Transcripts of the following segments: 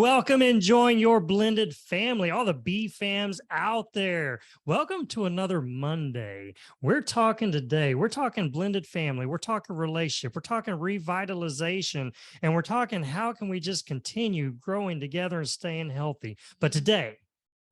welcome and join your blended family, all the B fams out there. Welcome to another Monday. We're talking blended family. We're talking relationship. We're talking revitalization. And we're talking how can we just continue growing together and staying healthy. But today,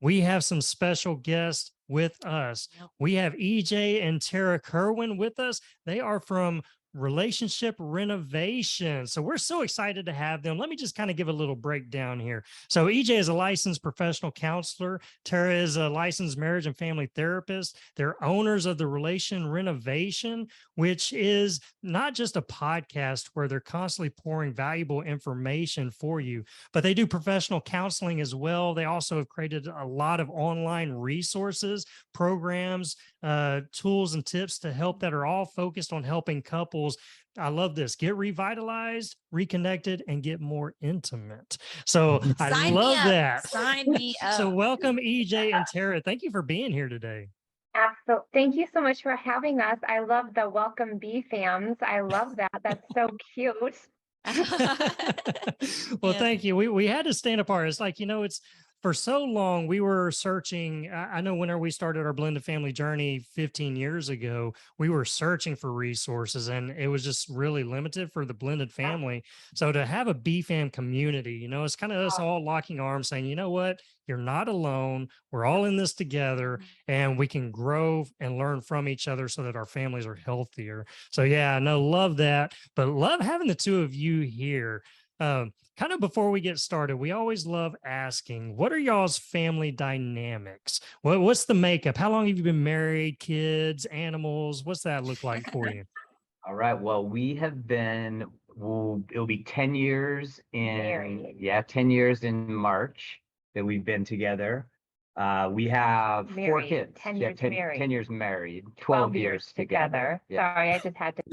we have some special guests with us. We have EJ and Tarah Kerwin with us. They are from Relationship Renovation. So we're so excited to have them. Let me just kind of give a little breakdown here. So EJ is a licensed professional counselor. Tarah is a licensed marriage and family therapist. They're owners of the Relation Renovation, which is not just a podcast where they're constantly pouring valuable information for you, but they do professional counseling as well. They also have created a lot of online resources, programs, tools and tips to help that are all focused on helping couples. I love this. Get revitalized, reconnected, and get more intimate. So I love that. Sign me up. So welcome, EJ and Tarah. Thank you for being here today. Absolutely. Thank you so much for having us. I love the welcome B fams. I love that. That's so cute. Well, thank you. We had to stand apart. It's like, it's for so long we were searching. I know whenever we started our blended family journey 15 years ago, we were searching for resources and it was just really limited for the blended family. So to have a BFAM community, it's kind of us all locking arms saying, you know what, you're not alone. We're all in this together and we can grow and learn from each other so that our families are healthier. So yeah, no, love that, but love having the two of you here. Kind of before we get started, we always love asking, what are y'all's family dynamics? What's the makeup? How long have you been married, kids, animals? What's that look like for you? All right. Well, we have been, it'll be 10 years in, 10 years in March that we've been together. We have four kids. 10 years married. 10 years married, 12 years together. Yeah. Sorry, I just had to,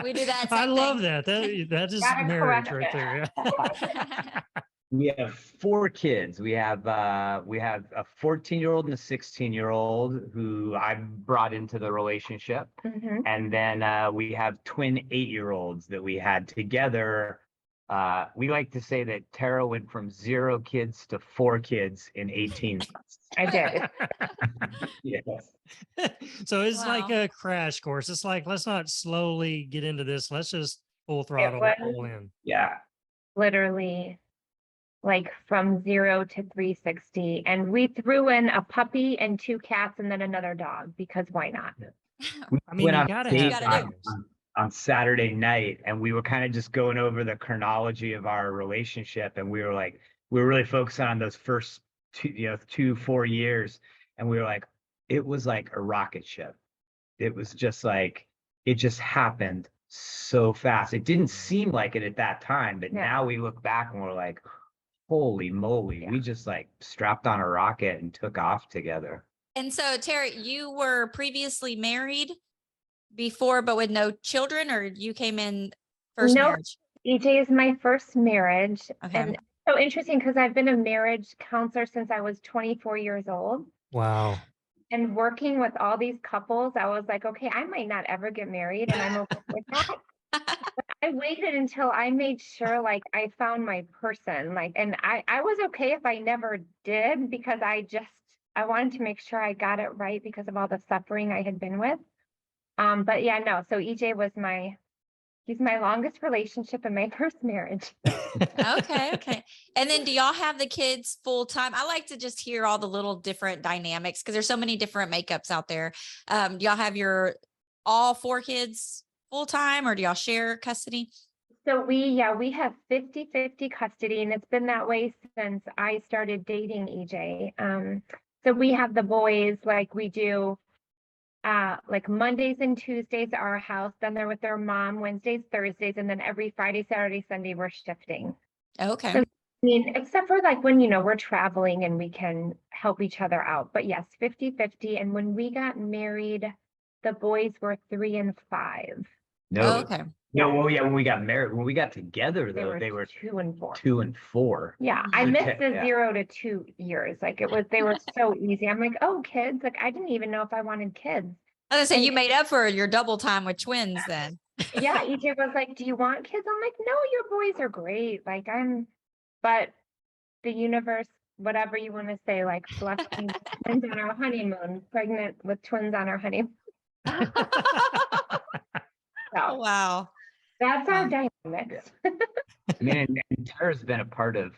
We do that. I love that. That is marriage right there. Yeah. We have four kids. We have a 14-year-old and a 16-year-old who I brought into the relationship. Mm-hmm. And then we have twin 8-year-olds that we had together. We like to say that Tarah went from 0 kids to 4 kids in 18 months. I did. Yes. So it's like a crash course. It's like, let's not slowly get into this. Let's just full throttle all in. Yeah. Literally like from 0 to 360. And we threw in a puppy and 2 cats and then another dog because why not? I mean, you gotta have on Saturday night, and we were kind of just going over the chronology of our relationship, and we were really focusing on those first 4 years, and we were like, it was like a rocket ship. It was just like, it just happened so fast. It didn't seem like it at that time, but now we look back and we're like, holy moly, we just like strapped on a rocket and took off together. And so, Tarah, you were previously married before, but with no children, or you came in first marriage? EJ is my first marriage. Okay. And so interesting because I've been a marriage counselor since I was 24 years old. Wow. And working with all these couples, I was like, okay, I might not ever get married and I'm okay with that. But I waited until I made sure like I found my person. And I was okay if I never did because I wanted to make sure I got it right because of all the suffering I had been with. But yeah, no. So EJ was he's my longest relationship in my first marriage. Okay. And then do y'all have the kids full time? I like to just hear all the little different dynamics because there's so many different makeups out there. Do y'all have all 4 kids full time or do y'all share custody? So we have 50-50 custody, and it's been that way since I started dating EJ. So we have the boys like we do like Mondays and Tuesdays at our house, then they're with their mom, Wednesdays, Thursdays, and then every Friday, Saturday, Sunday, we're shifting. Okay. So, I mean, except for like when, we're traveling and we can help each other out. But yes, 50-50. And when we got married, the boys were 3 and 5. No. Okay. No, well, yeah, when we got married, when we got together, though, they were 2 and 4. 2 and 4. Yeah, I missed the 0 to 2 years. Like they were so easy. I'm like, oh, kids. Like I didn't even know if I wanted kids. I was gonna say you made up for your double time with twins then. Yeah, EJ was like, do you want kids? I'm like, no, your boys are great. But the universe, whatever you want to say, like blessing twins on our honeymoon, pregnant with twins on our honeymoon. So Wow. that's our Wow. dynamics. I mean, and Tara's been a part of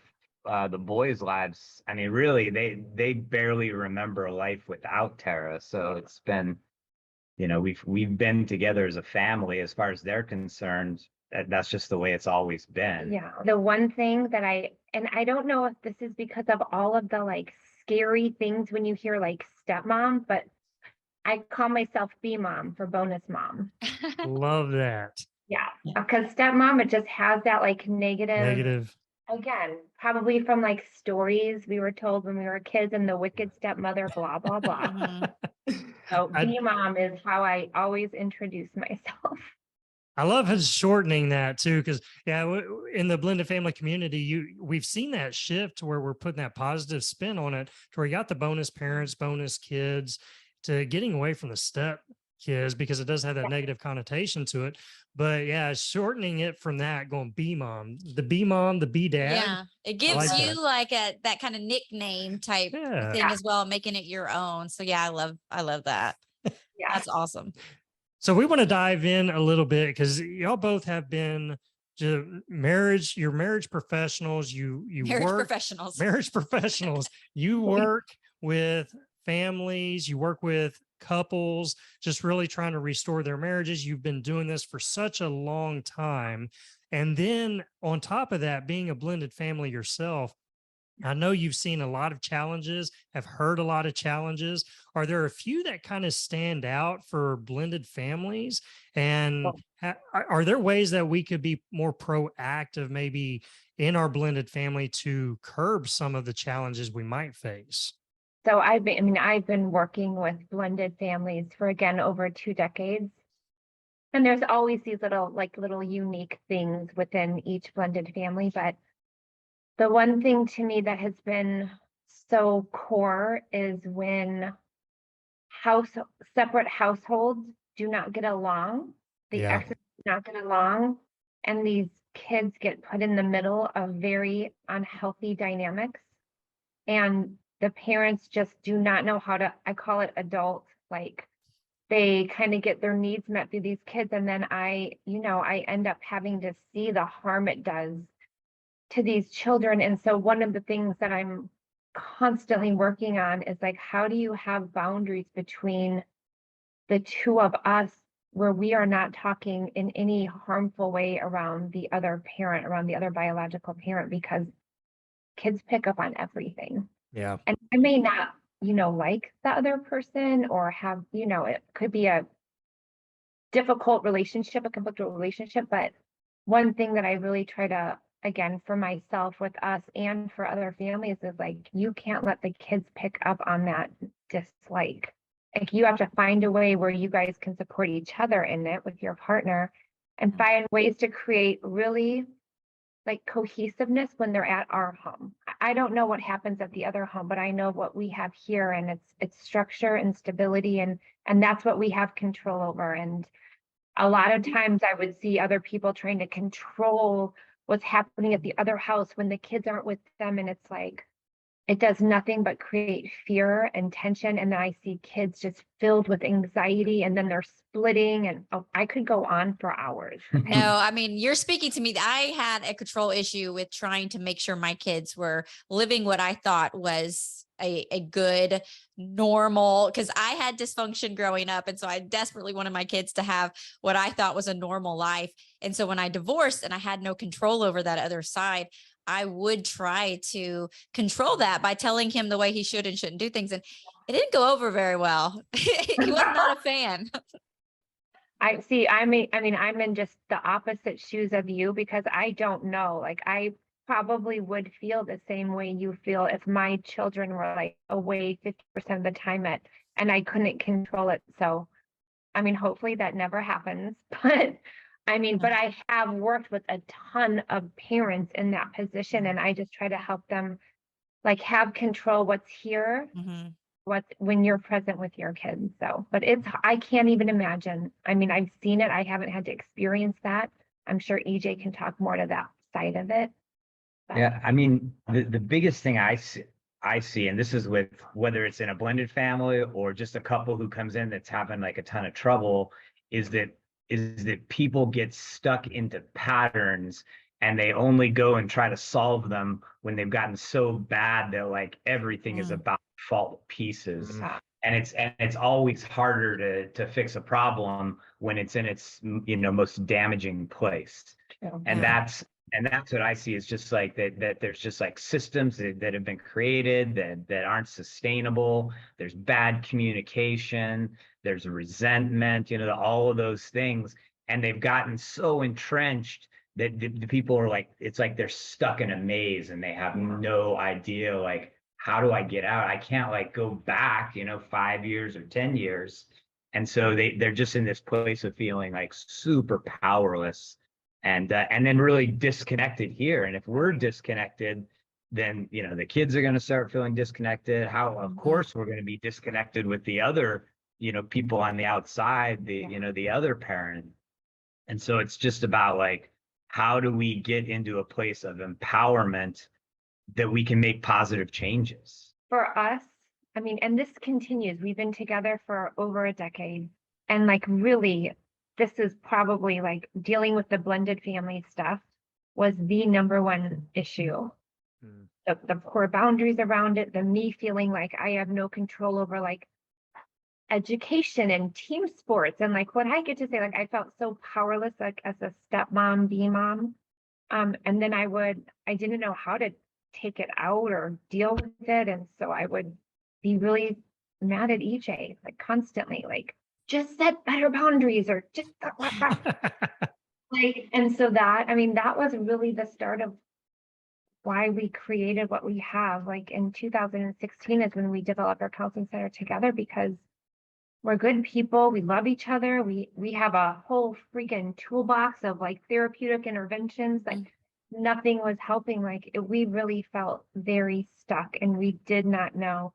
the boys' lives. I mean, really, they barely remember life without Tara. So it's been, we've been together as a family as far as they're concerned. That's just the way it's always been. Yeah. The one thing that and I don't know if this is because of all of the like scary things when you hear like stepmom, but I call myself B mom for bonus mom. Love that. Yeah. Because stepmom, it just has that like Negative. again, probably from like stories we were told when we were kids and the wicked stepmother, blah, blah, blah. Mhm. So I- B mom is how I always introduce myself. I love his shortening that too, because in the blended family community, we've seen that shift where we're putting that positive spin on it, to where you got the bonus parents, bonus kids, to getting away from the step kids, because it does have that negative connotation to it. But yeah, shortening it from that, going B mom, the B dad. Yeah. It gives like you that. like that kind of nickname type Yeah. thing as well, making it your own. So yeah, I love that. Yeah. That's awesome. So we want to dive in a little bit, because y'all both have been you're marriage professionals. You Marriage work professionals. marriage professionals. You work with families, you work with couples, just really trying to restore their marriages. You've been doing this for such a long time. And then on top of that, being a blended family yourself, I know you've seen a lot of challenges, have heard a lot of challenges. Are there a few that kind of stand out for blended families? And are there ways that we could be more proactive, maybe in our blended family, to curb some of the challenges we might face? So I've been working with blended families for, again, over 2 decades. And there's always these little unique things within each blended family. But the one thing to me that has been so core is when separate households do not get along, the Yeah. exes do not get along, and these kids get put in the middle of very unhealthy dynamics. And the parents just do not know how to, I call it adult, like they kind of get their needs met through these kids. And then I end up having to see the harm it does to these children. And so one of the things that I'm constantly working on is like, how do you have boundaries between the two of us where we are not talking in any harmful way around the other parent, around the other biological parent, because kids pick up on everything. Yeah. And I may not, like the other person or have, it could be a difficult relationship, a conflictual relationship. But one thing that I really try to, again, for myself, with us, and for other families is like, you can't let the kids pick up on that dislike. Like, you have to find a way where you guys can support each other in it with your partner and find ways to create really like cohesiveness when they're at our home. I don't know what happens at the other home, but I know what we have here, and it's structure and stability, and that's what we have control over. And a lot of times I would see other people trying to control what's happening at the other house when the kids aren't with them, and it's like, it does nothing but create fear and tension. And then I see kids just filled with anxiety, and then they're splitting, and I could go on for hours. No, I mean, you're speaking to me. I had a control issue with trying to make sure my kids were living what I thought was a good, normal, because I had dysfunction growing up. And so I desperately wanted my kids to have what I thought was a normal life. And so when I divorced and I had no control over that other side, I would try to control that by telling him the way he should and shouldn't do things. And it didn't go over very well. He was not a fan. I see. I'm in just the opposite shoes of you, because I don't know. Like, I probably would feel the same way you feel if my children were like away 50% of the time and I couldn't control it. So, hopefully that never happens. But I have worked with a ton of parents in that position, and I just try to help them like have control what's here. Mm-hmm. When you're present with your kids. So, but I can't even imagine. I've seen it. I haven't had to experience that. I'm sure EJ can talk more to that side of it. Yeah, I mean, the biggest thing I see, and this is with whether it's in a blended family or just a couple who comes in that's having like a ton of trouble, is that people get stuck into patterns and they only go and try to solve them when they've gotten so bad that like everything is Mm. about to fall to pieces. Mhm. And it's always harder to fix a problem when it's in its most damaging place. And Yeah. that's what I see is just like that there's just like systems that have been created that aren't sustainable. There's bad communication, there's resentment, all of those things. And they've gotten so entrenched that the people are like, it's like they're stuck in a maze and they have no idea like, how do I get out? I can't like go back, 5 years or 10 years. And so they're just in this place of feeling like super powerless and then really disconnected here. And if we're disconnected, then the kids are going to start feeling disconnected. How, of course, we're going to be disconnected with the other, people on the outside, the other parent. And so it's just about like, how do we get into a place of empowerment that we can make positive changes? For us, I mean, and this continues. We've been together for over a decade. And like really, this is probably like dealing with the blended family stuff was the number one issue. Mm. The core boundaries around it, the me feeling like I have no control over like education and team sports. And like what I get to say, like I felt so powerless like as a stepmom, B mom. And then I didn't know how to take it out or deal with it. And so I would be really mad at EJ, like constantly, like just set better boundaries or just like, and so that was really the start of why we created what we have. Like in 2016 is when we developed our counseling center together because we're good people. We love each other. We have a whole freaking toolbox of like therapeutic interventions. Like nothing was helping. We really felt very stuck and we did not know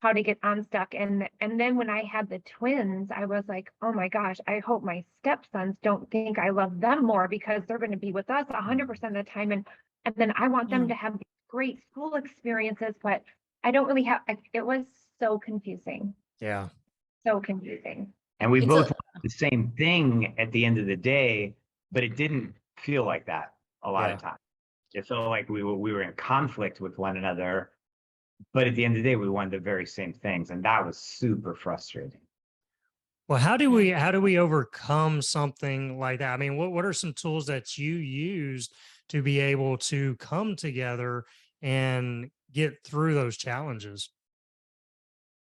how to get unstuck. And then when I had the twins, I was like, oh my gosh, I hope my stepsons don't think I love them more because they're going to be with us 100% of the time. And then I want them to have great school experiences, but I don't really have, it was so confusing. Yeah. So confusing. And we It's both wanted the same thing at the end of the day, but it didn't feel like that a lot of times. It felt like we were in conflict with one another, but at the end of the day, we wanted the very same things, and that was super frustrating. Well, how do we overcome something like that? I mean, what are some tools that you used to be able to come together and get through those challenges?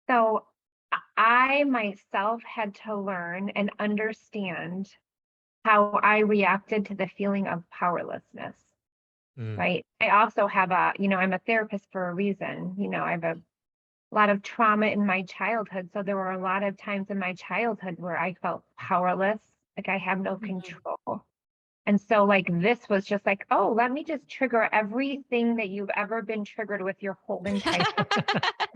So I myself had to learn and understand how I reacted to the feeling of powerlessness, right? I also have I'm a therapist for a reason. I have a lot of trauma in my childhood. So there were a lot of times in my childhood where I felt powerless, like I have no control. And so like this was just like, oh, let me just trigger everything that you've ever been triggered with your whole entire life.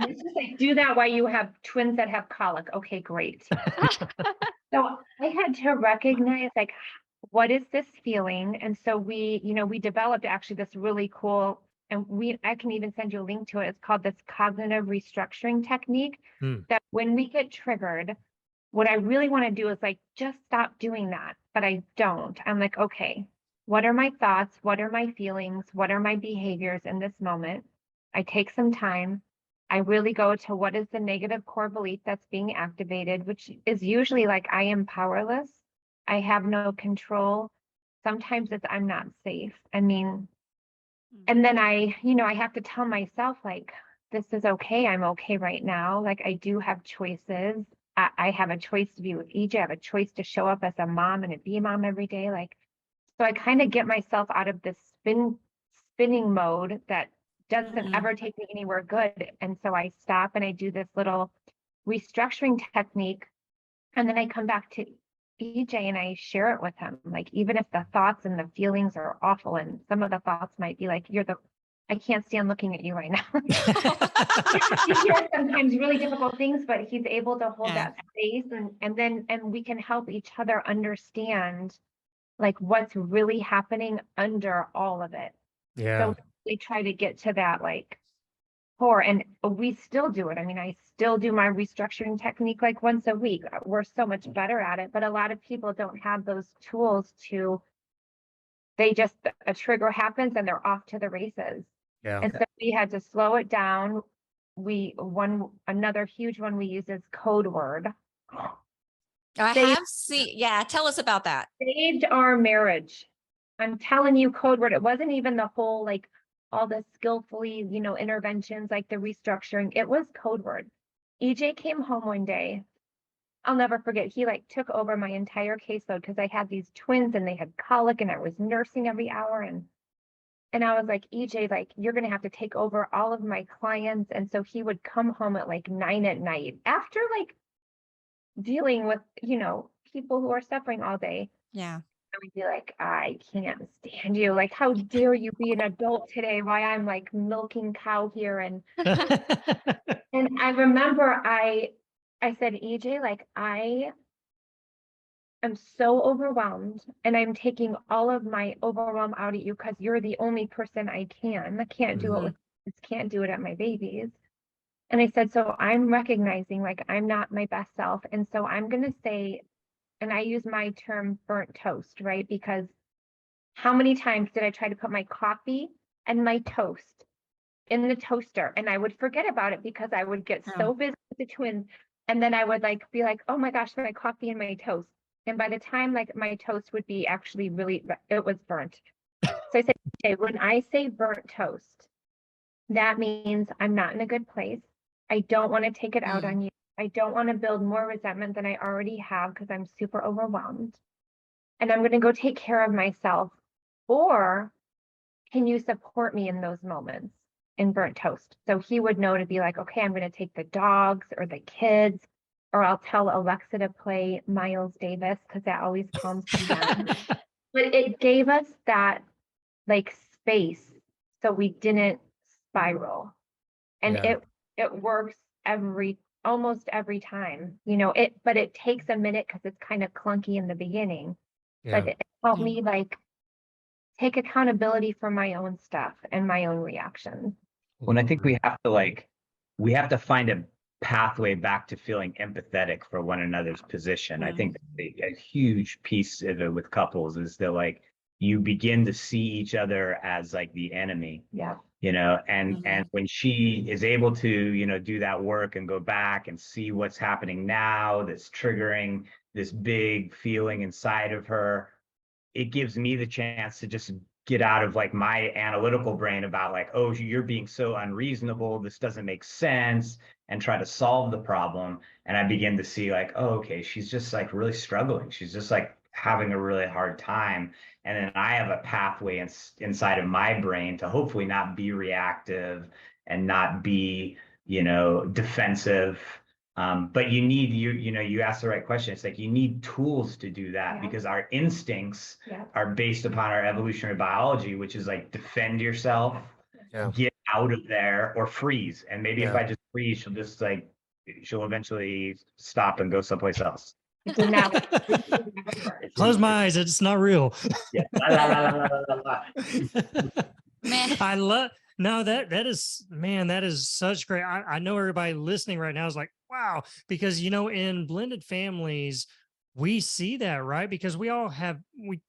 It's just like do that while you have twins that have colic. Okay, great. So I had to recognize like what is this feeling? And so we developed actually this really cool, and I can even send you a link to it. It's called this cognitive restructuring technique that when we get triggered, what I really want to do is like, just stop doing that. But I don't. I'm like, okay, what are my thoughts? What are my feelings? What are my behaviors in this moment? I take some time. I really go to what is the negative core belief that's being activated, which is usually like, I am powerless. I have no control. Sometimes it's, I'm not safe. I mean, and then I have to tell myself like, this is okay. I'm okay right now. Like I do have choices. I have a choice to be with EJ. I have a choice to show up as a mom and a be mom every day. Like, so I kind of get myself out of this spinning mode that doesn't ever take me anywhere good. And so I stop and I do this little restructuring technique. And then I come back to EJ and I share it with him. Like, even if the thoughts and the feelings are awful, and some of the thoughts might be like, I can't stand looking at you right now. He hears sometimes really difficult things, but he's able to hold that space and we can help each other understand like what's really happening under all of it. Yeah. So we try to get to that like core, and we still do it. I mean, I still do my restructuring technique like once a week. We're so much better at it, but a lot of people don't have those tools to, they just, a trigger happens and they're off to the races. Yeah. And so we had to slow it down. Another huge one we use is code word. I They have seen, yeah, tell us about that. saved our marriage. I'm telling you, code word. It wasn't even the whole like all the skillfully, interventions like the restructuring. It was code word. EJ came home one day. I'll never forget. He like took over my entire caseload because I had these twins and they had colic and I was nursing every hour, and I was like, EJ, like, you're going to have to take over all of my clients. And so he would come home at like 9 at night after like dealing with, people who are suffering all day. Yeah. I would be like, I can't stand you. Like, how dare you be an adult today? Why I'm like milking cow here. And I remember I said, EJ, like, I am so overwhelmed and I'm taking all of my overwhelm out at you because you're the only person I can't do it with kids, can't do it at my babies. And I said, so I'm recognizing like I'm not my best self. And so I'm going to say, and I use my term burnt toast, right? Because how many times did I try to put my coffee and my toast in the toaster and I would forget about it because I would get so busy with the twins. And then I would like be like, oh my gosh, my coffee and my toast. And by the time like my toast would be actually it was burnt. So I said, okay, when I say burnt toast, that means I'm not in a good place. I don't want to take it out on you. I don't want to build more resentment than I already have because I'm super overwhelmed. And I'm going to go take care of myself. Or can you support me in those moments in burnt toast? So he would know to be like, okay, I'm going to take the dogs or the kids, or I'll tell Alexa to play Miles Davis because that always calms me down. But it gave us that like space so we didn't spiral. And it works almost every time, but it takes a minute because it's kind of clunky in the beginning. But it helped me like take accountability for my own stuff and my own reactions. When I think we have to find a pathway back to feeling empathetic for one another's position. I think a huge piece of it with couples is that like you begin to see each other as like the enemy. Yeah. And when she is able to, do that work and go back and see what's happening now, that's triggering this big feeling inside of her, it gives me the chance to just get out of like my analytical brain about like, oh, you're being so unreasonable, this doesn't make sense, and try to solve the problem. And I begin to see like, oh, okay, she's just like really struggling. She's just like having a really hard time. And then I have a pathway inside of my brain to hopefully not be reactive and not be, defensive. But you asked the right question. It's like you need tools to do that because our instincts are based upon our evolutionary biology, which is like defend yourself, get out of there, or freeze. And maybe if I just freeze, she'll eventually stop and go someplace else. Close my eyes. It's not real. Yeah. Man. I love. No, that is such great. I know everybody listening right now is like, wow, because in blended families, we see that, right? Because we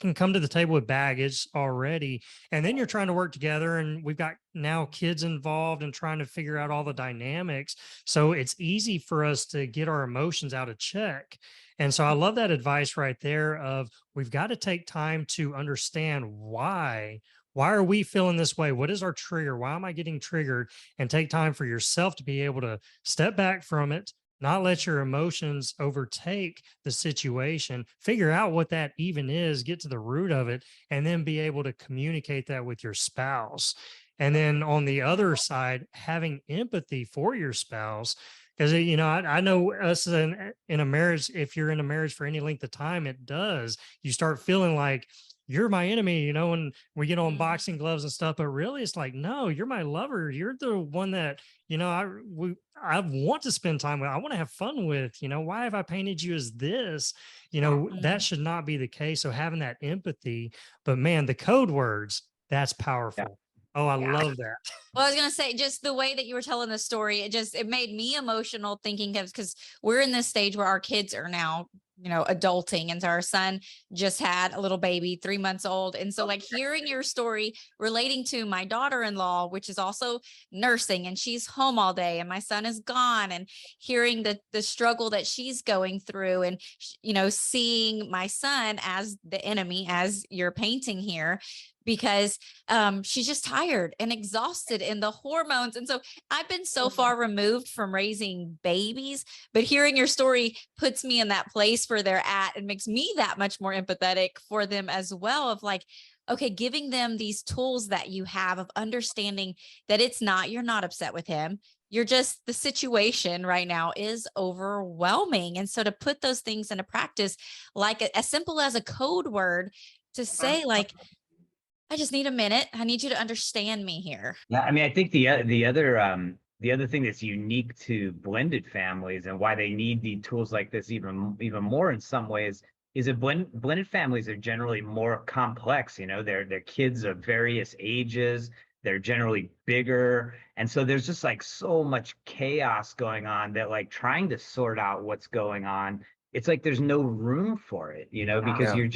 can come to the table with baggage already, and then you're trying to work together, and we've got now kids involved and trying to figure out all the dynamics. So it's easy for us to get our emotions out of check. And so I love that advice right there of we've got to take time to understand why are we feeling this way? What is our trigger? Why am I getting triggered? And take time for yourself to be able to step back from it, not let your emotions overtake the situation, figure out what that even is, get to the root of it, and then be able to communicate that with your spouse. And then on the other side, having empathy for your spouse. Because, I know us in a marriage, if you're in a marriage for any length of time, it does. You start feeling like, you're my enemy, when we get on boxing gloves and stuff, but really it's like, no, you're my lover. You're the one that, I want to spend time with. I want to have fun with, why have I painted you as this? That should not be the case. So having that empathy, but man, the code words, that's powerful. Oh, I Yeah. love that. Well, I was gonna say, just the way that you were telling the story, it made me emotional thinking of, because we're in this stage where our kids are now, adulting, and so our son just had a little baby, 3 months old, and so like hearing your story relating to my daughter-in-law, which is also nursing, and she's home all day, and my son is gone, and hearing the struggle that she's going through, and seeing my son as the enemy, as you're painting here, because she's just tired and exhausted in the hormones. And so I've been so far removed from raising babies, but hearing your story puts me in that place where they're at and makes me that much more empathetic for them as well, of like, okay, giving them these tools that you have of understanding that you're not upset with him. You're just, the situation right now is overwhelming. And so to put those things into practice, like as simple as a code word, to say like, I just need a minute. I need you to understand me here. Yeah, I mean, I think the other thing that's unique to blended families and why they need the tools like this even more in some ways is that blended families are generally more complex. They're kids of various ages. They're generally bigger, and so there's just like so much chaos going on that like trying to sort out what's going on, it's like there's no room for it, because Yeah.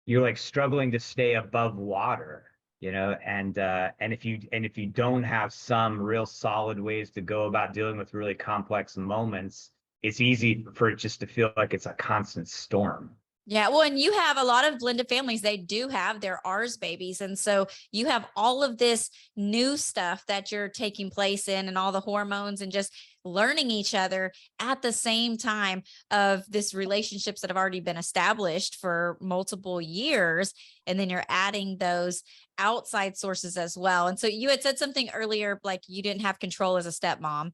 you're like struggling to stay above water, and if you don't have some real solid ways to go about dealing with really complex moments, it's easy for it just to feel like it's a constant storm. Yeah. Well, and you have a lot of blended families. They do have their ours babies. And so you have all of this new stuff that you're taking place in, and all the hormones, and just learning each other at the same time of this relationships that have already been established for multiple years. And then you're adding those outside sources as well. And so you had said something earlier, like you didn't have control as a stepmom,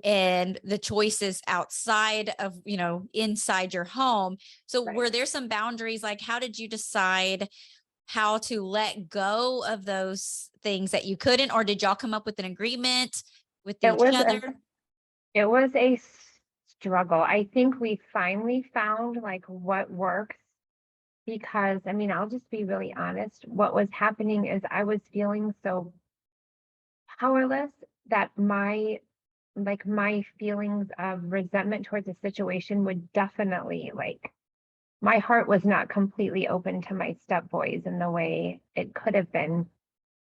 and the choices outside of, inside your home. So Right. were there some boundaries? Like, how did you decide how to let go of those things that you couldn't, or did y'all come up with an agreement with It each was other? it was a struggle. I think we finally found like what works, because I mean, I'll just be really honest. What was happening is I was feeling so powerless that my feelings of resentment towards the situation would definitely, like, my heart was not completely open to my stepboys in the way it could have been,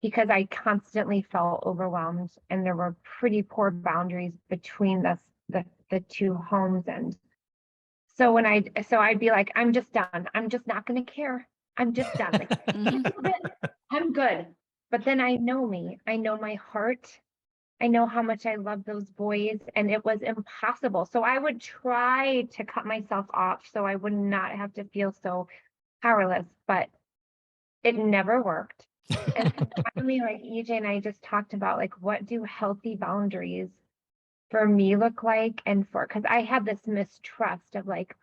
because I constantly felt overwhelmed, and there were pretty poor boundaries between the two homes. And so I'd be like, I'm just done. I'm just not gonna care. I'm just done. Like, Mhm. I'm good. But then I know me. I know my heart. I know how much I love those boys, and it was impossible. So I would try to cut myself off so I would not have to feel so powerless, but it never worked. And so finally, like EJ and I just talked about, like, what do healthy boundaries for me look like? And because I had this mistrust of like,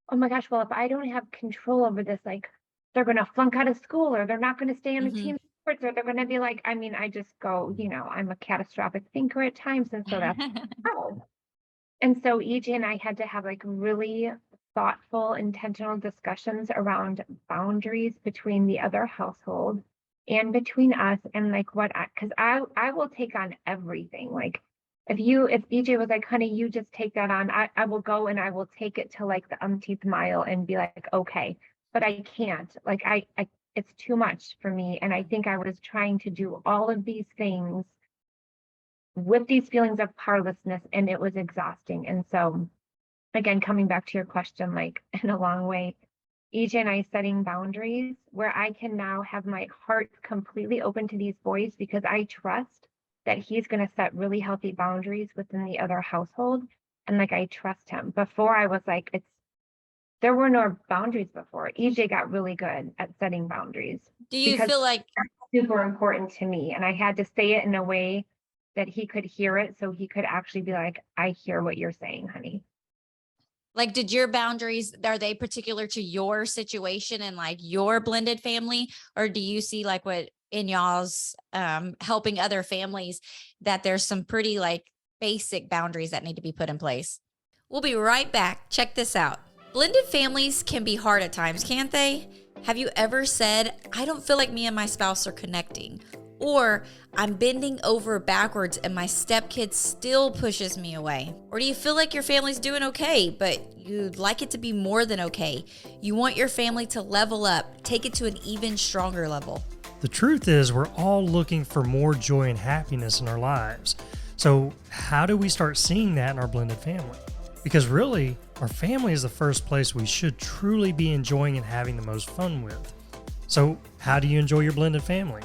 oh my gosh, well, if I don't have control over this, like, they're going to flunk out of school, or they're not going to stay on the Mhm. team sports, or they're going to be like, I mean, I just go, I'm a catastrophic thinker at times. And so that's hard. And so EJ and I had to have like really thoughtful, intentional discussions around boundaries between the other household and between us, and like because I will take on everything. Like, if EJ was like, honey, you just take that on, I will go and I will take it to like the umpteenth mile and be like, okay, but I can't. Like, I it's too much for me. And I think I was trying to do all of these things with these feelings of powerlessness, and it was exhausting. And so, again, coming back to your question, like, in a long way, EJ and I setting boundaries where I can now have my heart completely open to these boys, because I trust that he's going to set really healthy boundaries within the other household. And like, I trust him. Before, I was like, there were no boundaries before. EJ got really good at setting boundaries Do you because feel like, that's super important to me. And I had to say it in a way that he could hear it, so he could actually be like, I hear what you're saying, honey. did your boundaries, are they particular to your situation and like your blended family? Or do you see like what in y'all's helping other families, that there's some pretty like basic boundaries that need to be put in place? We'll be right back. Check this out. Blended families can be hard at times, can't they? Have you ever said, I don't feel like me and my spouse are connecting? Or I'm bending over backwards and my stepkid still pushes me away? Or do you feel like your family's doing okay, but you'd like it to be more than okay? You want your family to level up, take it to an even stronger level. The truth is, we're all looking for more joy and happiness in our lives. So how do we start seeing that in our blended family? Because really, our family is the first place we should truly be enjoying and having the most fun with. So how do you enjoy your blended family?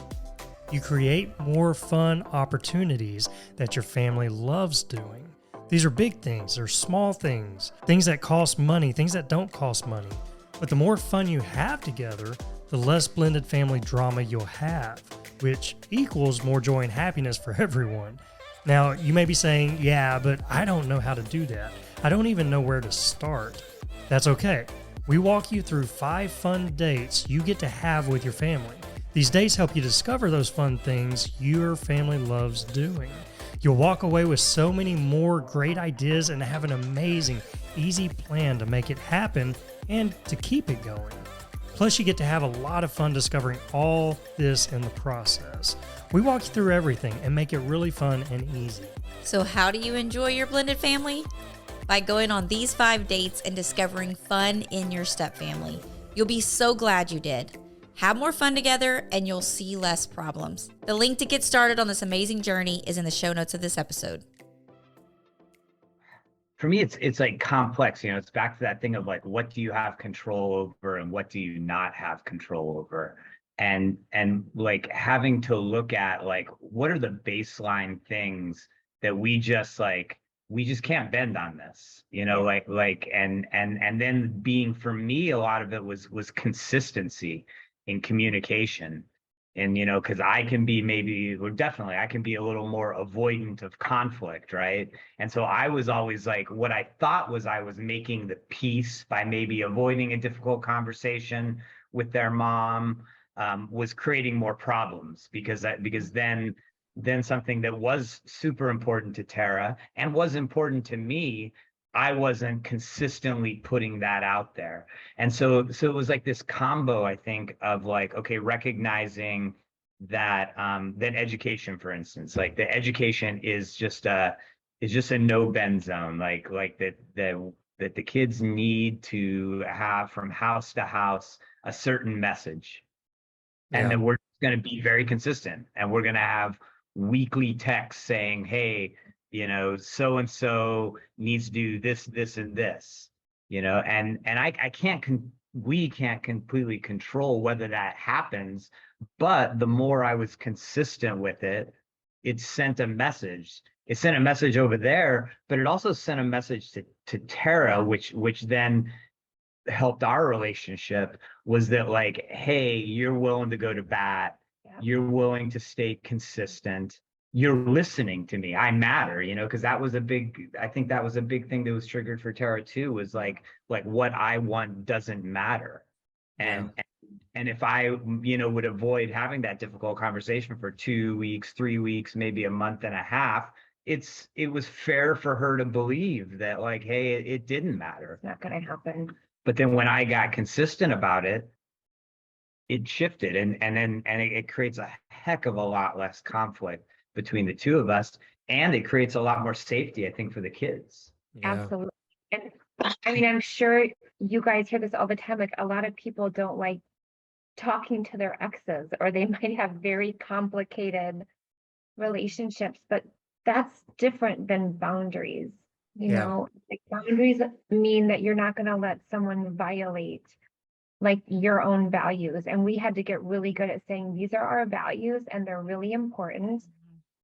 You create more fun opportunities that your family loves doing. These are big things, they're small things, things that cost money, things that don't cost money. But the more fun you have together, the less blended family drama you'll have, which equals more joy and happiness for everyone. Now, you may be saying, yeah, but I don't know how to do that. I don't even know where to start. That's okay. We walk you through 5 fun dates you get to have with your family. These dates help you discover those fun things your family loves doing. You'll walk away with so many more great ideas and have an amazing, easy plan to make it happen and to keep it going. Plus, you get to have a lot of fun discovering all this in the process. We walk you through everything and make it really fun and easy. So how do you enjoy your blended family? By going on these 5 dates and discovering fun in your stepfamily. You'll be so glad you did. Have more fun together and you'll see less problems. The link to get started on this amazing journey is in the show notes of this episode. For me, it's like complex, it's back to that thing of like, what do you have control over and what do you not have control over? And like having to look at like, what are the baseline things that we just can't bend on this, and then being, for me, a lot of it was consistency in communication. And, because I can be I can be a little more avoidant of conflict, right? And so I was always like, what I thought was I was making the peace by maybe avoiding a difficult conversation with their mom, was creating more problems because then something that was super important to Tarah and was important to me, I wasn't consistently putting that out there. And so it was like this combo, I think, of like, okay, recognizing that that education, for instance, like the education is just a no bend zone, like that the kids need to have from house to house a certain message. And that we're going to be very consistent, and we're going to have weekly texts saying, hey, so and so needs to do this, this, and this, and we can't completely control whether that happens, but the more I was consistent with it, it sent a message. It sent a message over there, but it also sent a message to Tarah, which then helped our relationship, was that like, hey, you're willing to go to bat, you're willing to stay consistent, you're listening to me, I matter, because that was I think that was a big thing that was triggered for Tarah too, was like what I want doesn't matter. And if I, would avoid having that difficult conversation for 2 weeks, 3 weeks, maybe a month and a half, it was fair for her to believe that like, hey, it didn't matter. It's not going to happen. But then when I got consistent about it, it shifted, and it creates a heck of a lot less conflict between the two of us, and it creates a lot more safety, I think, for the kids. Yeah. Absolutely. And I mean, I'm sure you guys hear this all the time. Like, a lot of people don't like talking to their exes, or they might have very complicated relationships, but that's different than boundaries. Like, boundaries mean that you're not going to let someone violate like your own values. And we had to get really good at saying, these are our values and they're really important.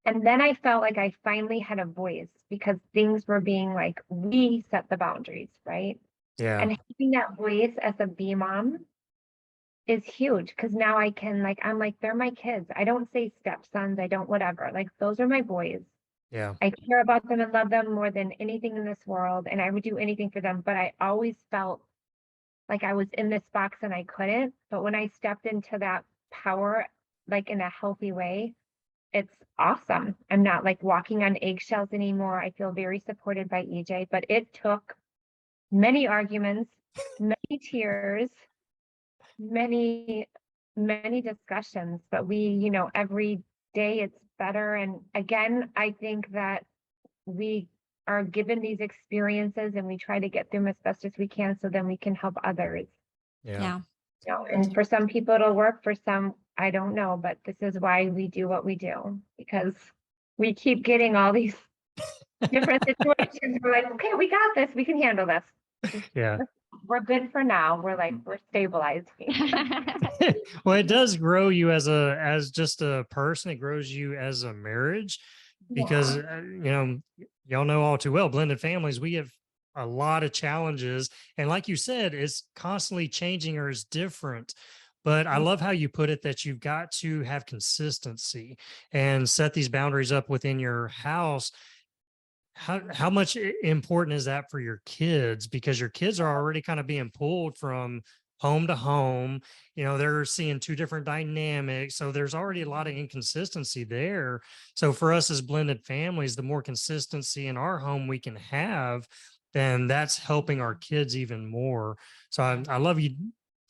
And then I felt like I finally had a voice, because things were being like, we set the boundaries, right? Yeah. And having that voice as a B mom is huge, because now I can, like, I'm like, they're my kids. I don't say stepsons. I don't whatever. Like, those are my boys. Yeah. I care about them and love them more than anything in this world. And I would do anything for them. But I always felt like I was in this box and I couldn't. But when I stepped into that power, like in a healthy way, it's awesome. I'm not like walking on eggshells anymore. I feel very supported by EJ, but it took many arguments, many tears, many discussions. But we, every day it's better. And again, I think that we are given these experiences and we try to get through them as best as we can so then we can help others. Yeah. You know, and for some people it'll work, for some, I don't know, but this is why we do what we do, because we keep getting all these different situations. We're like, okay, we got this, we can handle this. Yeah. We're good for now. We're like, we're stabilized. Well, it does grow you as just a person. It grows you as a marriage because, y'all know all too well, blended families, we have a lot of challenges. And like you said, it's constantly changing or is different. But I love how you put it that you've got to have consistency and set these boundaries up within your house. How much important is that for your kids? Because your kids are already kind of being pulled from home to home. They're seeing two different dynamics. So there's already a lot of inconsistency there. So for us as blended families, the more consistency in our home we can have, then that's helping our kids even more. So I love you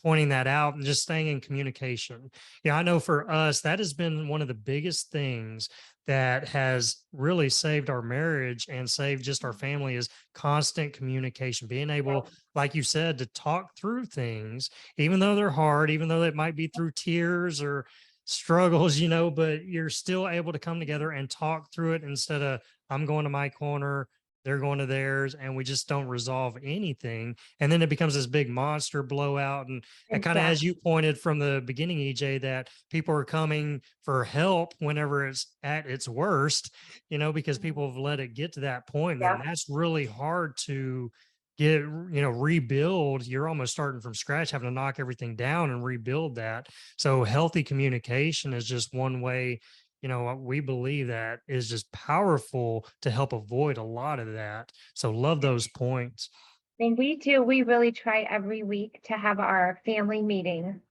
pointing that out and just staying in communication. I know for us, that has been one of the biggest things that has really saved our marriage and saved just our family is constant communication, being able, like you said, to talk through things, even though they're hard, even though it might be through tears or struggles, but you're still able to come together and talk through it instead of I'm going to my corner, they're going to theirs, and we just don't resolve anything. And then it becomes this big monster blowout. And kind of, as you pointed from the beginning, EJ, that people are coming for help whenever it's at its worst, because people have let it get to that point. And that's really hard to get, rebuild. You're almost starting from scratch, having to knock everything down and rebuild that. So healthy communication is just one way, we believe that is just powerful to help avoid a lot of that. So love those points. And we really try every week to have our family meeting.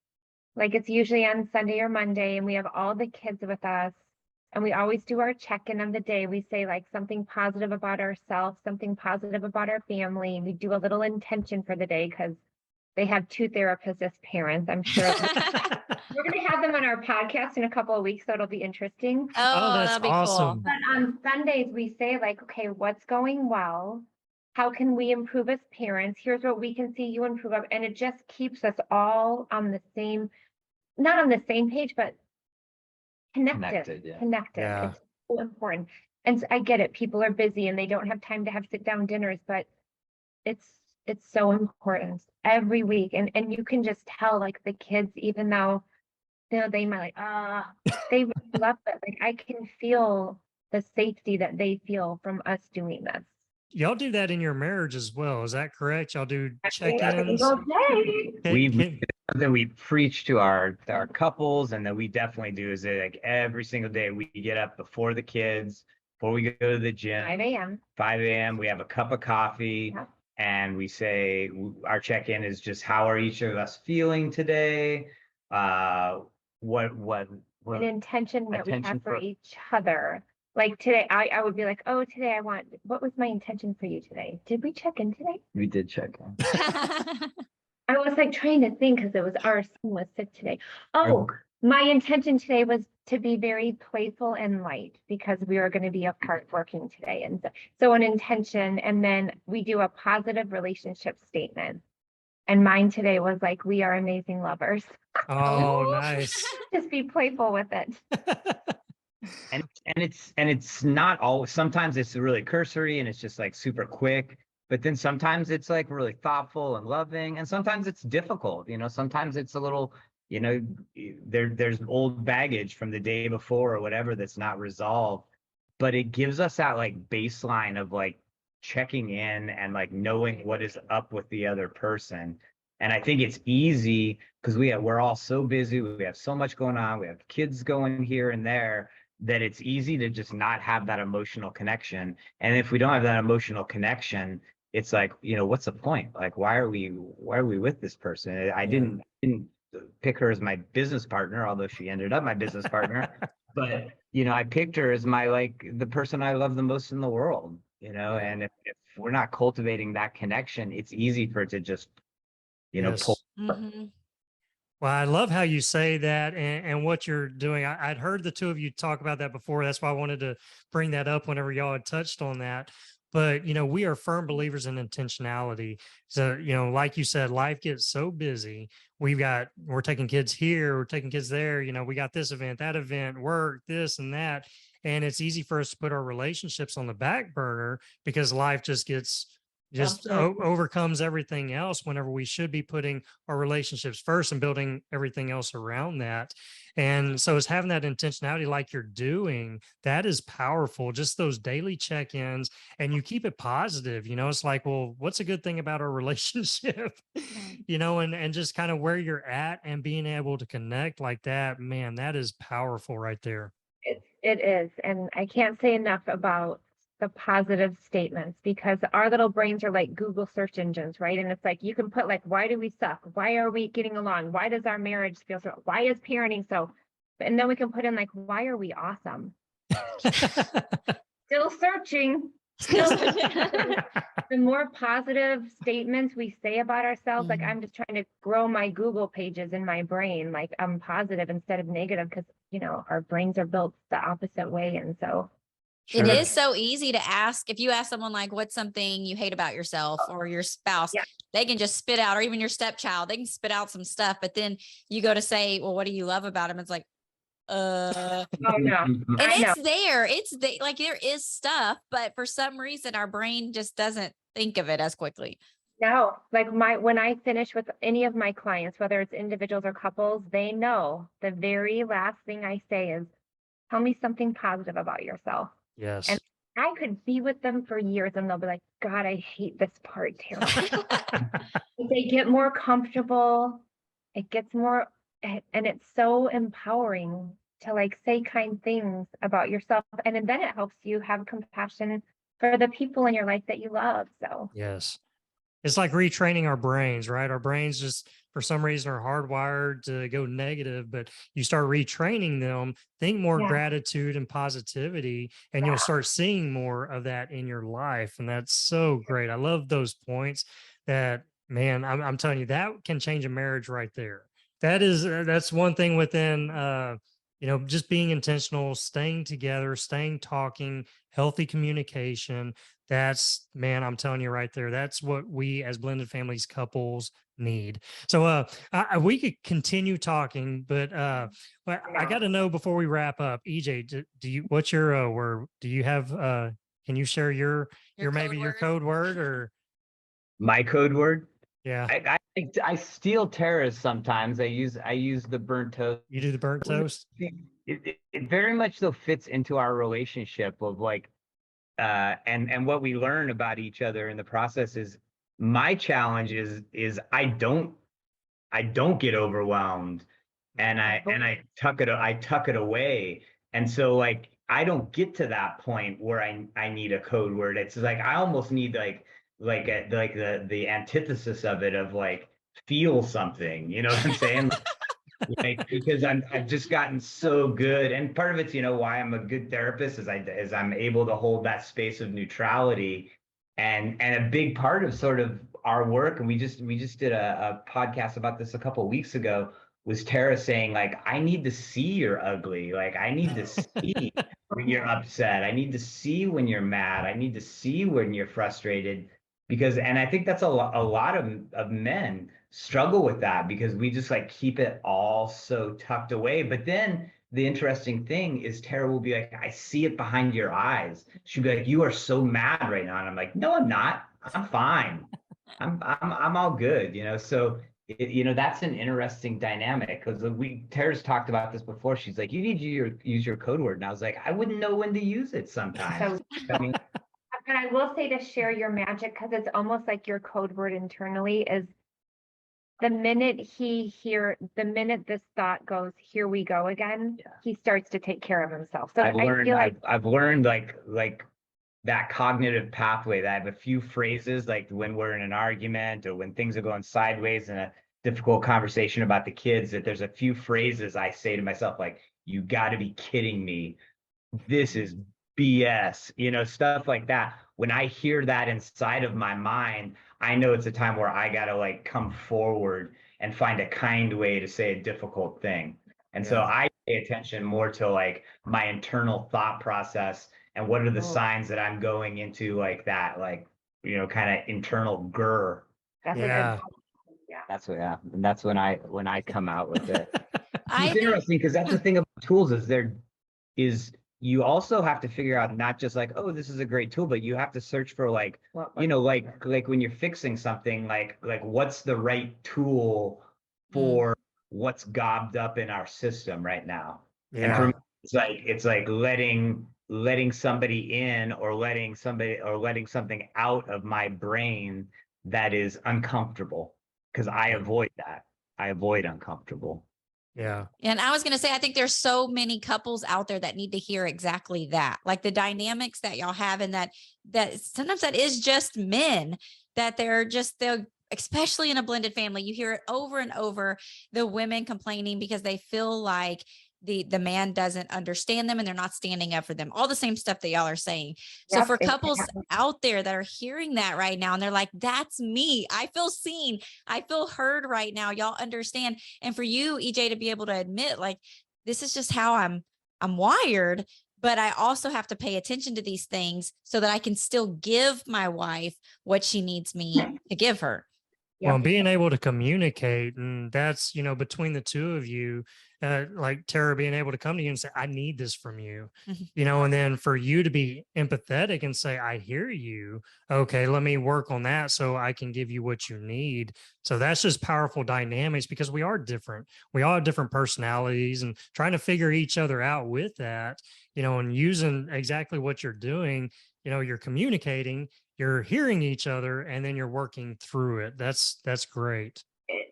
Like it's usually on Sunday or Monday, and we have all the kids with us. And we always do our check-in of the day. We say like something positive about ourselves, something positive about our family. We do a little intention for the day because they have two therapists as parents. I'm sure we're going to have them on our podcast in a couple of weeks, so it'll be interesting. Oh, that's that'll be awesome. cool. But on Sundays, we say like, okay, what's going well? How can we improve as parents? Here's what we can see you improve of. And it just keeps us all on the same, not on the same page, but connected. Yeah. It's so important. And so I get it. People are busy and they don't have time to have sit down dinners, but it's so important every week. And you can just tell like the kids, even though they might they really love it. Like I can feel the safety that they feel from us doing this. Y'all do that in your marriage as well. Is that correct? Y'all do check-ins? Something we preach to our couples, and that we definitely do is that like every single day we get up before the kids, before we go to the gym, 5 a.m. We have a cup of coffee, and we say our check-in is just how are each of us feeling today? What an intention that we have for each other. Like today, I would be like, oh, today what was my intention for you today? Did we check in today? We did check in. I was like trying to think because it was our son was sick today. Oh, my intention today was to be very playful and light because we were going to be apart working today. And so an intention, and then we do a positive relationship statement. And mine today was like, we are amazing lovers. Oh, nice. Just be playful with it. And it's not always, sometimes it's really cursory and it's just like super quick, but then sometimes it's like really thoughtful and loving, and sometimes it's difficult, sometimes it's a little, there's old baggage from the day before or whatever that's not resolved, but it gives us that like baseline of like checking in and like knowing what is up with the other person. And I think it's easy because we're all so busy, we have so much going on, we have kids going here and there, that it's easy to just not have that emotional connection. And if we don't have that emotional connection, it's like, what's the point? Like, why are we with this person? I didn't pick her as my business partner, although she ended up my business partner. But, I picked her as the person I love the most in the world, and if we're not cultivating that connection, it's easy for it to just, Yes. pull. Mm-hmm. Well, I love how you say that and what you're doing. I'd heard the two of you talk about that before. That's why I wanted to bring that up whenever y'all had touched on that. But, we are firm believers in intentionality. So, like you said, life gets so busy. We're taking kids here, we're taking kids there. We got this event, that event, work, this and that. And it's easy for us to put our relationships on the back burner because life just overcomes everything else whenever we should be putting our relationships first and building everything else around that. And so it's having that intentionality like you're doing, that is powerful. Just those daily check-ins, and you keep it positive. It's like, well, what's a good thing about our relationship? And just kind of where you're at and being able to connect like that, man, that is powerful right there. It is. And I can't say enough about the positive statements because our little brains are like Google search engines, right? And it's like you can put like, why do we suck? Why are we getting along? Why does our marriage feel so? Why is parenting so? And then we can put in like, why are we awesome? Still searching. Still the more positive statements we say about ourselves, like I'm just trying to grow my Google pages in my brain, like I'm positive instead of negative because our brains are built the opposite way. And so it is so easy to ask. If you ask someone like, what's something you hate about yourself or your spouse, they can just spit out, or even your stepchild, they can spit out some stuff. But then you go to say, well, what do you love about him? It's like, oh no. And like there is stuff, but for some reason our brain just doesn't think of it as quickly. No, like when I finish with any of my clients, whether it's individuals or couples, they know the very last thing I say is, tell me something positive about yourself. Yes. And I could be with them for years and they'll be like, God, I hate this part, Tarah. They get more comfortable. It gets more, and it's so empowering to like say kind things about yourself. And then it helps you have compassion for the people in your life that you love. So yes. It's like retraining our brains, right? Our brains just for some reason are hardwired to go negative, but you start retraining them, think more gratitude and positivity, and you'll start seeing more of that in your life. And that's so great. I love those points that, man, I'm telling you, that can change a marriage right there. That's one thing within, just being intentional, staying together, staying talking, healthy communication. That's, man, I'm telling you right there, that's what we as blended families couples need. So we could continue talking, but I got to know before we wrap up, EJ, do you, what's your word? Do you have can you share your maybe your code word or my code word? Yeah. I steal Tara's sometimes. I use the burnt toast. You do the burnt toast? It very much though fits into our relationship of like and what we learn about each other in the process is my challenge is I don't get overwhelmed and I tuck it away. And so like I don't get to that point where I need a code word. It's like I almost need the antithesis of it of like feel something, you know what I'm saying? Like, because I've just gotten so good, and part of it's why I'm a good therapist is I'm able to hold that space of neutrality, and a big part of sort of our work, and we just did a podcast about this a couple of weeks ago, was Tara saying like I need to see you're ugly, like I need to see when you're upset, I need to see when you're mad, I need to see when you're frustrated, because and I think that's a lot of men struggle with that because we just like keep it all so tucked away. But then the interesting thing is Tara will be like, I see it behind your eyes. She'll be like, you are so mad right now. And I'm like, no, I'm not. I'm fine. I'm all good, So that's an interesting dynamic because Tara's talked about this before. She's like, you need to use your code word. And I was like, I wouldn't know when to use it sometimes. I mean, and I will say to share your magic because it's almost like your code word internally is the minute this thought goes, here we go again, he starts to take care of himself. So I've learned like that cognitive pathway that I have a few phrases, like when we're in an argument or when things are going sideways in a difficult conversation about the kids, that there's a few phrases I say to myself, like, you got to be kidding me. This is BS, stuff like that. When I hear that inside of my mind, I know it's a time where I got to like come forward and find a kind way to say a difficult thing. And so Yeah. I pay attention more to like my internal thought process and what are the signs that I'm going into like that, like, kind of internal grr. That's a Yeah. good. Yeah. That's what, yeah. And that's when I come out with it. I It's think interesting because that's the thing about tools is you also have to figure out not just like, oh, this is a great tool, but you have to search for like, like when you're fixing something, like what's the right tool for what's gobbed up in our system right now. And for Yeah. me, it's like letting somebody in or letting something out of my brain that is uncomfortable, because I avoid that. I avoid uncomfortable. Yeah. And I was going to say, I think there's so many couples out there that need to hear exactly that, like the dynamics that y'all have, and that sometimes that is just men, that they're especially in a blended family, you hear it over and over, the women complaining because they feel like the man doesn't understand them and they're not standing up for them. All the same stuff that y'all are saying. So Yep, for couples exactly. out there that are hearing that right now, and they're like, that's me. I feel seen. I feel heard right now. Y'all understand. And for you, EJ, to be able to admit, like, this is just how I'm wired, but I also have to pay attention to these things so that I can still give my wife what she needs me to give her. Well, Yep. being able to communicate, and that's, between the two of you, like Tara being able to come to you and say, I need this from you, Mhm. and then for you to be empathetic and say, I hear you. Okay, let me work on that so I can give you what you need. So that's just powerful dynamics, because we are different. We all have different personalities, and trying to figure each other out with that, and using exactly what you're doing, you're communicating, you're hearing each other, and then you're working through it. That's great.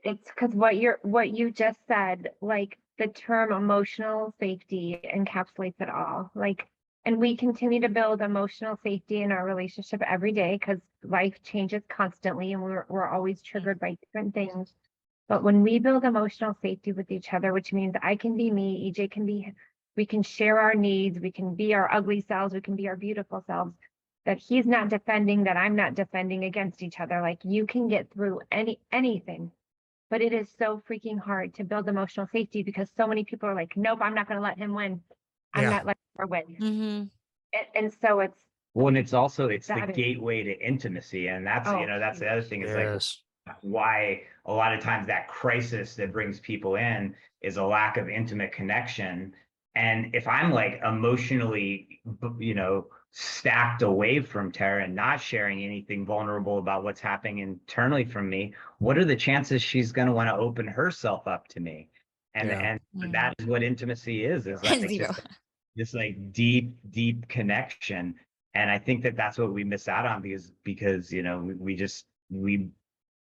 It's because what you just said, like the term emotional safety encapsulates it all. Like, and we continue to build emotional safety in our relationship every day because life changes constantly and we're always triggered by different things. But when we build emotional safety with each other, which means I can be me, EJ can be, we can share our needs, we can be our ugly selves, we can be our beautiful selves, that he's not defending, that I'm not defending against each other. Like, you can get through anything. But it is so freaking hard to build emotional safety because so many people are like, nope, I'm not going to let him win. I'm Yeah. not letting her win. Mhm. And so it's, Well, and it's the That is- gateway to intimacy. And that's, Oh, that's the other thing. It's like Yes. why a lot of times that crisis that brings people in is a lack of intimate connection. And if I'm like emotionally, stacked away from Tara and not sharing anything vulnerable about what's happening internally from me, what are the chances she's going to want to open herself up to me? And Yeah. that is what intimacy is like Zero. just this like deep connection. And I think that that's what we miss out on because we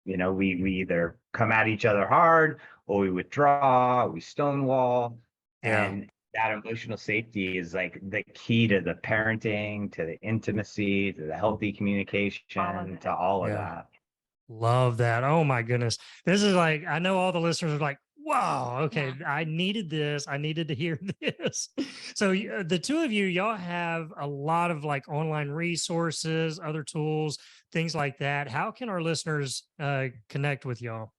either come at each other hard or we withdraw, or we stonewall. Yeah. And that emotional safety is like the key to the parenting, to the intimacy, to the healthy communication, to all of Yeah. that. Love that. Oh my goodness. This is like, I know all the listeners are like, wow, okay, I needed this. I needed to hear this. So the two of you, y'all have a lot of like online resources, other tools, things like that. How can our listeners connect with y'all?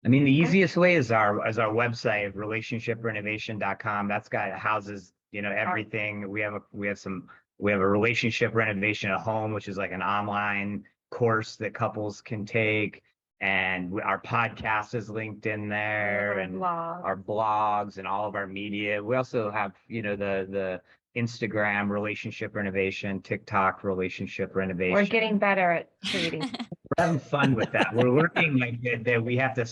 I mean, the easiest way is our website, relationshiprenovation.com. That's got houses, everything. We have a relationship renovation at home, which is like an online course that couples can take. And our podcast is linked in there, and our blogs and all of our media. We also have, the Instagram relationship renovation, TikTok relationship renovation. we're getting better at creating. We're having fun with that. We're working like that. We have to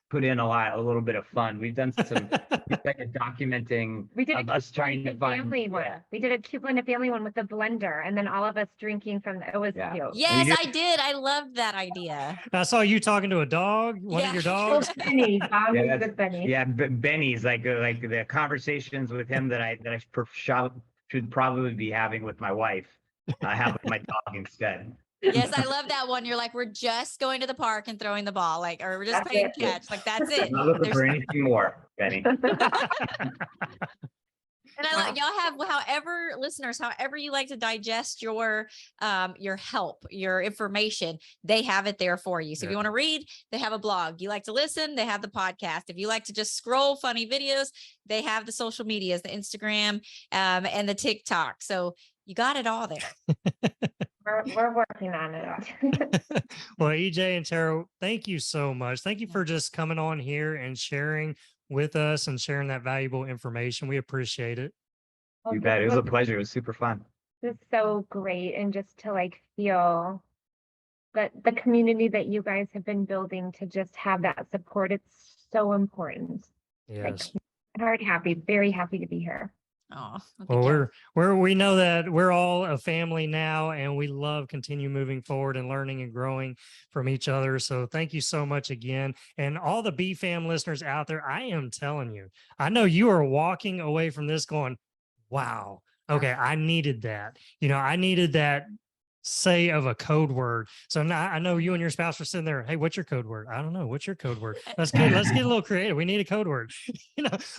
put in a little bit of fun. We've done some documenting We did of us trying to find family one. We did a two blended family one with the blender, and then all of us drinking from it was cute. Yes, I did. I loved that idea. I saw you talking to a dog, one of your dogs. Benny, with Benny. Yeah, Benny's like the conversations with him that I should probably be having with my wife. I have with my dog instead. Yes, I love that one. You're like, we're just going to the park and throwing the ball, like, or we're just playing catch. Like, that's it. I'm not looking for anything more, Benny. And I like y'all have however listeners, however you like to digest your help, your information, they have it there for you. So if you want to read, they have a blog. You like to listen, they have the podcast. If you like to just scroll funny videos, they have the social medias, the Instagram and the TikTok. So you got it all there. We're working on it. Well, EJ and Tarah, thank you so much. Thank you for just coming on here and sharing with us and sharing that valuable information. We appreciate it. Well, You bet. It was a pleasure. It was super fun. This is so great. And just to like feel that the community that you guys have been building, to just have that support, it's so important. Yes. Like, very happy to be here. Oh, Well, we know that we're all a family now, and we love continue moving forward and learning and growing from each other. So thank you so much again. And all the BFAM listeners out there, I am telling you, I know you are walking away from this going, wow, okay, I needed that. I needed that say of a code word. So now I know you and your spouse are sitting there. Hey, what's your code word? I don't know. What's your code word? Let's get a little creative. We need a code word,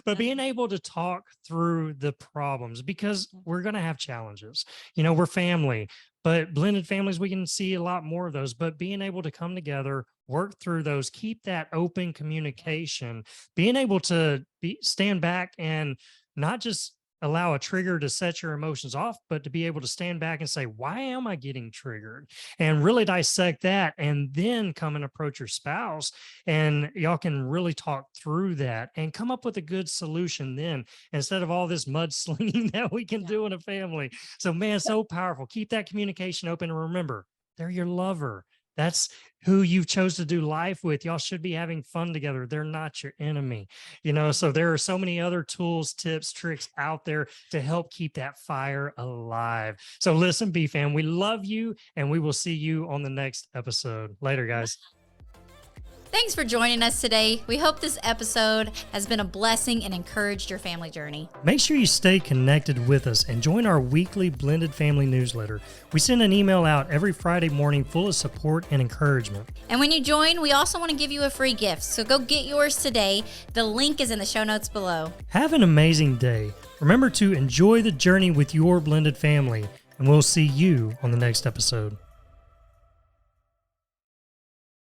but being able to talk through the problems, because we're going to have challenges, we're family, but blended families, we can see a lot more of those, but being able to come together, work through those, keep that open communication, being able to stand back and not just allow a trigger to set your emotions off, but to be able to stand back and say, why am I getting triggered? And really dissect that, and then come and approach your spouse, and y'all can really talk through that and come up with a good solution then, instead of all this mudslinging that we can do in a family. So man, so powerful. Keep that communication open, and remember, they're your lover. That's who you chose to do life with. Y'all should be having fun together. They're not your enemy, so there are so many other tools, tips, tricks out there to help keep that fire alive. So listen, BFAM, we love you, and we will see you on the next episode. Later, guys. Thanks for joining us today. We hope this episode has been a blessing and encouraged your family journey. Make sure you stay connected with us and join our weekly Blended Family newsletter. We send an email out every Friday morning full of support and encouragement. And when you join, we also want to give you a free gift. So go get yours today. The link is in the show notes below. Have an amazing day. Remember to enjoy the journey with your blended family, and we'll see you on the next episode.